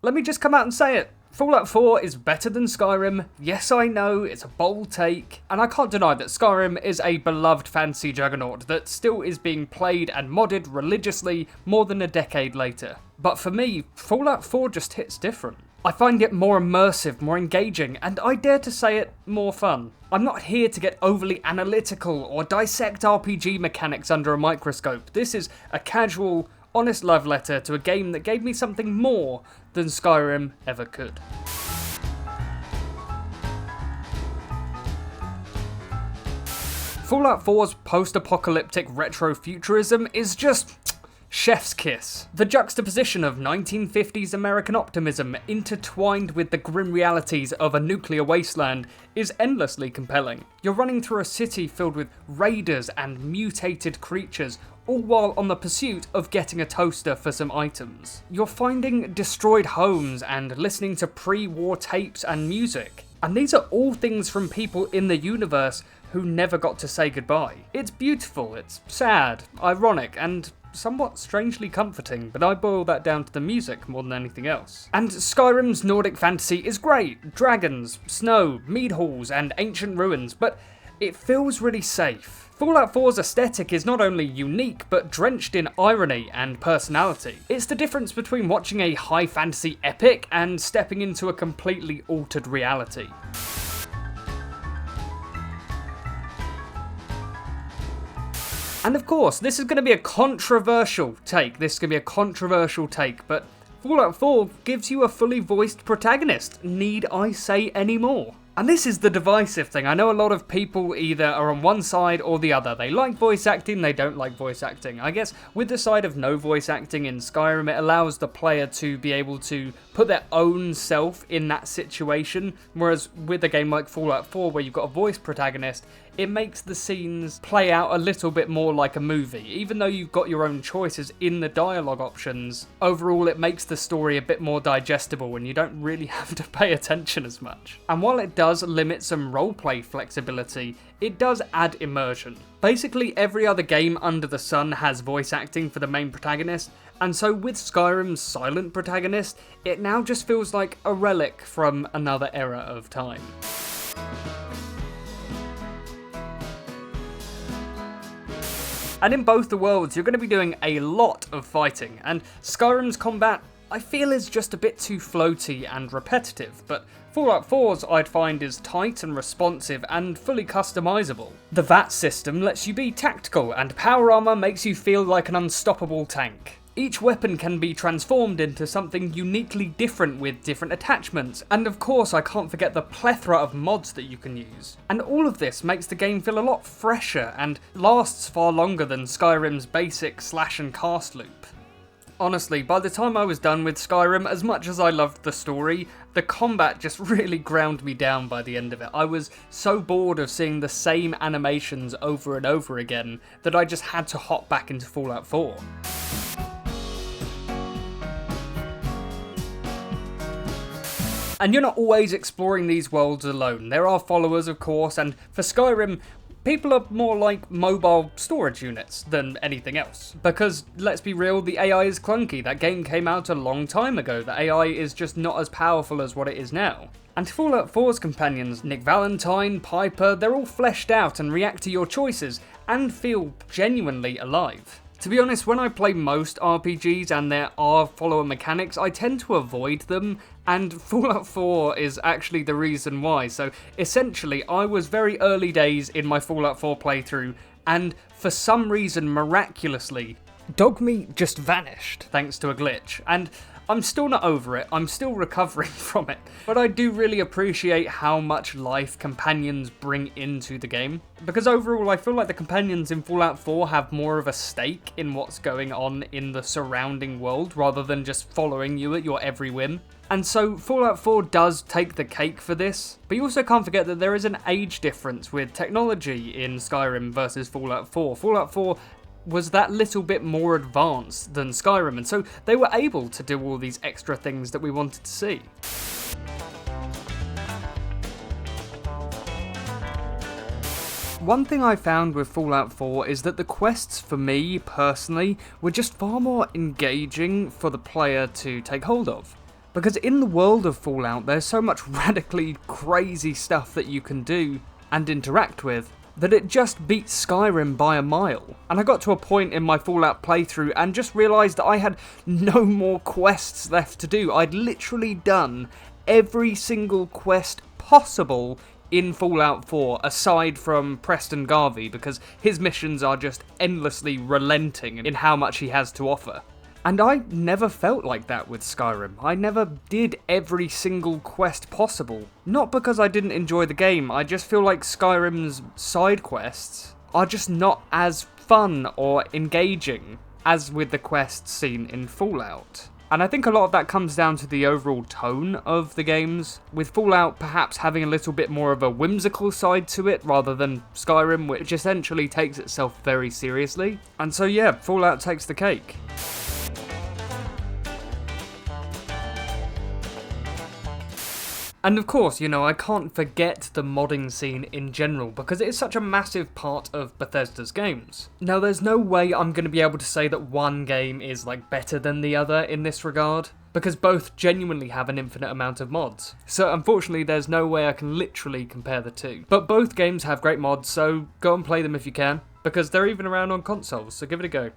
Let me just come out and say it. Fallout 4 is better than Skyrim. Yes, I know, it's a bold take, and I can't deny that Skyrim is a beloved fantasy juggernaut that still is being played and modded religiously more than a decade later. But for me, Fallout 4 just hits different. I find it more immersive, more engaging, and I dare to say it, more fun. I'm not here to get overly analytical or dissect RPG mechanics under a microscope. This is a casual, honest love letter to a game that gave me something more than Skyrim ever could. Fallout 4's post-apocalyptic retro-futurism is just chef's kiss. The juxtaposition of 1950s American optimism intertwined with the grim realities of a nuclear wasteland is endlessly compelling. You're running through a city filled with raiders and mutated creatures, all while on the pursuit of getting a toaster for some items. You're finding destroyed homes and listening to pre-war tapes and music. And these are all things from people in the universe who never got to say goodbye. It's beautiful, it's sad, ironic, and somewhat strangely comforting, but I boil that down to the music more than anything else. And Skyrim's Nordic fantasy is great. Dragons, snow, mead halls, and ancient ruins, but it feels really safe. Fallout 4's aesthetic is not only unique, but drenched in irony and personality. It's the difference between watching a high fantasy epic and stepping into a completely altered reality. And of course, this is going to be a controversial take. But Fallout 4 gives you a fully voiced protagonist. Need I say any more? And this is the divisive thing. I know a lot of people either are on one side or the other. They like voice acting, they don't like voice acting. I guess with the side of no voice acting in Skyrim, it allows the player to be able to put their own self in that situation. Whereas with a game like Fallout 4, where you've got a voice protagonist, it makes the scenes play out a little bit more like a movie. Even though you've got your own choices in the dialogue options, overall it makes the story a bit more digestible and you don't really have to pay attention as much. And while it does limit some roleplay flexibility, it does add immersion. Basically every other game under the sun has voice acting for the main protagonist, and so with Skyrim's silent protagonist, it now just feels like a relic from another era of time. And in both the worlds, you're going to be doing a lot of fighting, and Skyrim's combat, I feel, is just a bit too floaty and repetitive, but Fallout 4's I'd find is tight and responsive and fully customizable. The VAT system lets you be tactical, and power armor makes you feel like an unstoppable tank. Each weapon can be transformed into something uniquely different with different attachments, and of course I can't forget the plethora of mods that you can use. And all of this makes the game feel a lot fresher and lasts far longer than Skyrim's basic slash and cast loop. Honestly, by the time I was done with Skyrim, as much as I loved the story, the combat just really ground me down by the end of it. I was so bored of seeing the same animations over and over again that I just had to hop back into Fallout 4. And you're not always exploring these worlds alone. There are followers, of course, and for Skyrim, people are more like mobile storage units than anything else. Because, let's be real, the AI is clunky. That game came out a long time ago. The AI is just not as powerful as what it is now. And Fallout 4's companions, Nick Valentine, Piper, they're all fleshed out and react to your choices and feel genuinely alive. To be honest, when I play most RPGs and there are follower mechanics, I tend to avoid them, and Fallout 4 is actually the reason why. So essentially, I was very early days in my Fallout 4 playthrough, and for some reason, miraculously, Dogmeat just vanished thanks to a glitch, and I'm still not over it, I'm still recovering from it, but I do really appreciate how much life companions bring into the game, because overall I feel like the companions in Fallout 4 have more of a stake in what's going on in the surrounding world, rather than just following you at your every whim. And so Fallout 4 does take the cake for this, but you also can't forget that there is an age difference with technology in Skyrim versus Fallout 4. Fallout 4 was that little bit more advanced than Skyrim, and so they were able to do all these extra things that we wanted to see. One thing I found with Fallout 4 is that the quests for me, personally, were just far more engaging for the player to take hold of. Because in the world of Fallout, there's so much radically crazy stuff that you can do and interact with that it just beats Skyrim by a mile. And I got to a point in my Fallout playthrough and just realised that I had no more quests left to do. I'd literally done every single quest possible in Fallout 4, aside from Preston Garvey, because his missions are just endlessly relenting in how much he has to offer. And I never felt like that with Skyrim. I never did every single quest possible. Not because I didn't enjoy the game, I just feel like Skyrim's side quests are just not as fun or engaging as with the quests seen in Fallout. And I think a lot of that comes down to the overall tone of the games, with Fallout perhaps having a little bit more of a whimsical side to it rather than Skyrim, which essentially takes itself very seriously. And so yeah, Fallout takes the cake. And of course, you know, I can't forget the modding scene in general, because it is such a massive part of Bethesda's games. Now, there's no way I'm going to be able to say that one game is, like, better than the other in this regard, because both genuinely have an infinite amount of mods. So, unfortunately, there's no way I can literally compare the two. But both games have great mods, so go and play them if you can, because they're even around on consoles, so give it a go.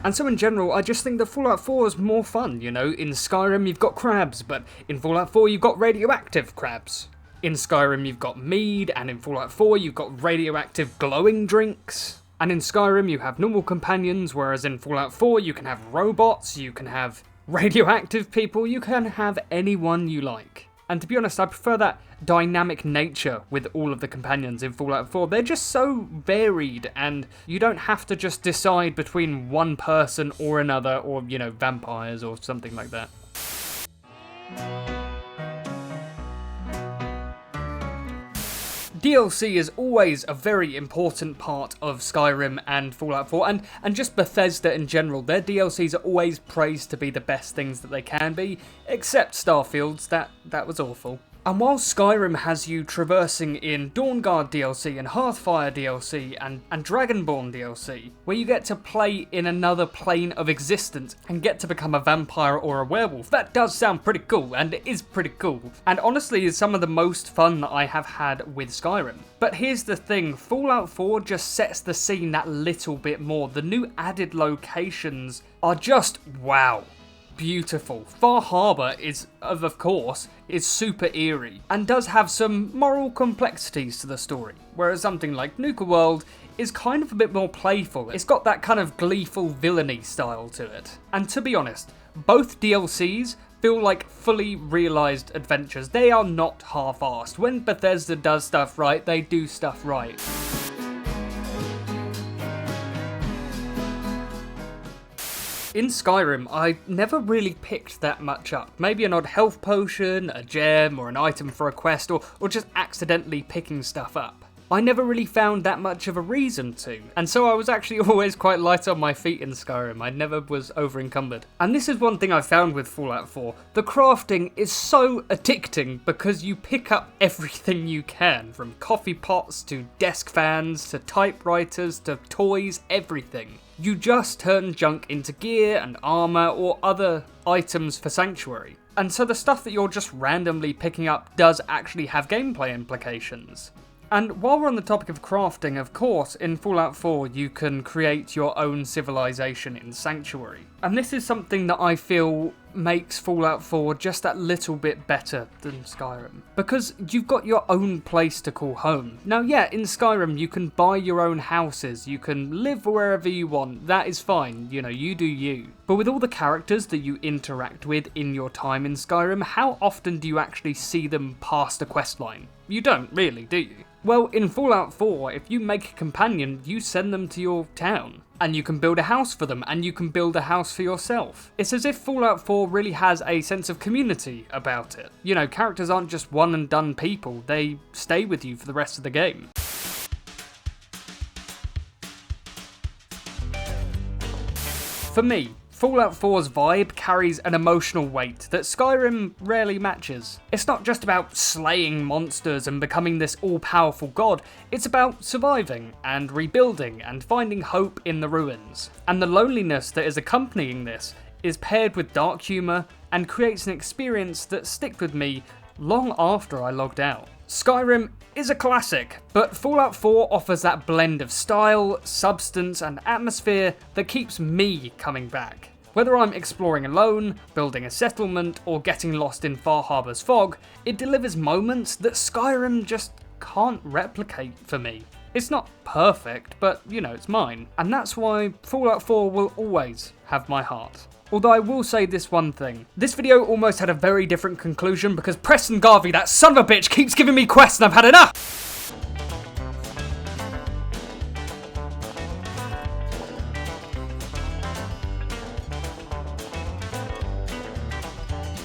And so in general, I just think that Fallout 4 is more fun, you know. In Skyrim you've got crabs, but in Fallout 4 you've got radioactive crabs. In Skyrim you've got mead, and in Fallout 4 you've got radioactive glowing drinks. And in Skyrim you have normal companions, whereas in Fallout 4 you can have robots, you can have radioactive people, you can have anyone you like. And to be honest, I prefer that dynamic nature with all of the companions in Fallout 4. They're just so varied, and you don't have to just decide between one person or another, or, you know, vampires or something like that. DLC is always a very important part of Skyrim and Fallout 4, and just Bethesda in general. Their DLCs are always praised to be the best things that they can be, except Starfield's, that was awful. And while Skyrim has you traversing in Dawnguard DLC and Hearthfire DLC and Dragonborn DLC, where you get to play in another plane of existence and get to become a vampire or a werewolf, that does sound pretty cool, and it is pretty cool, and honestly is some of the most fun that I have had with Skyrim. But here's the thing, Fallout 4 just sets the scene that little bit more. The new added locations are just wow. Beautiful. Far Harbour is, of course, is super eerie and does have some moral complexities to the story, whereas something like Nuka-World is kind of a bit more playful. It's got that kind of gleeful villainy style to it. And to be honest, both DLCs feel like fully realised adventures. They are not half-arsed. When Bethesda does stuff right, they do stuff right. In Skyrim, I never really picked that much up. Maybe an odd health potion, a gem, or an item for a quest, or just accidentally picking stuff up. I never really found that much of a reason to, and so I was actually always quite light on my feet in Skyrim. I never was over-encumbered. And this is one thing I found with Fallout 4. The crafting is so addicting because you pick up everything you can, from coffee pots to desk fans to typewriters to toys, everything. You just turn junk into gear and armour or other items for Sanctuary. And so the stuff that you're just randomly picking up does actually have gameplay implications. And while we're on the topic of crafting, of course, in Fallout 4 you can create your own civilization in Sanctuary. And this is something that I feel makes Fallout 4 just that little bit better than Skyrim. Because you've got your own place to call home. Now yeah, in Skyrim you can buy your own houses, you can live wherever you want, that is fine, you know, you do you. But with all the characters that you interact with in your time in Skyrim, how often do you actually see them past a questline? You don't really, do you? Well, in Fallout 4, if you make a companion, you send them to your town. And you can build a house for them, and you can build a house for yourself. It's as if Fallout 4 really has a sense of community about it. You know, characters aren't just one and done people, they stay with you for the rest of the game. For me, Fallout 4's vibe carries an emotional weight that Skyrim rarely matches. It's not just about slaying monsters and becoming this all-powerful god, it's about surviving and rebuilding and finding hope in the ruins. And the loneliness that is accompanying this is paired with dark humour and creates an experience that sticks with me long after I logged out. Skyrim is a classic, but Fallout 4 offers that blend of style, substance and atmosphere that keeps me coming back. Whether I'm exploring alone, building a settlement, or getting lost in Far Harbor's fog, it delivers moments that Skyrim just can't replicate for me. It's not perfect, but you know, it's mine. And that's why Fallout 4 will always have my heart. Although I will say this one thing. This video almost had a very different conclusion because Preston Garvey, that son of a bitch, keeps giving me quests and I've had enough!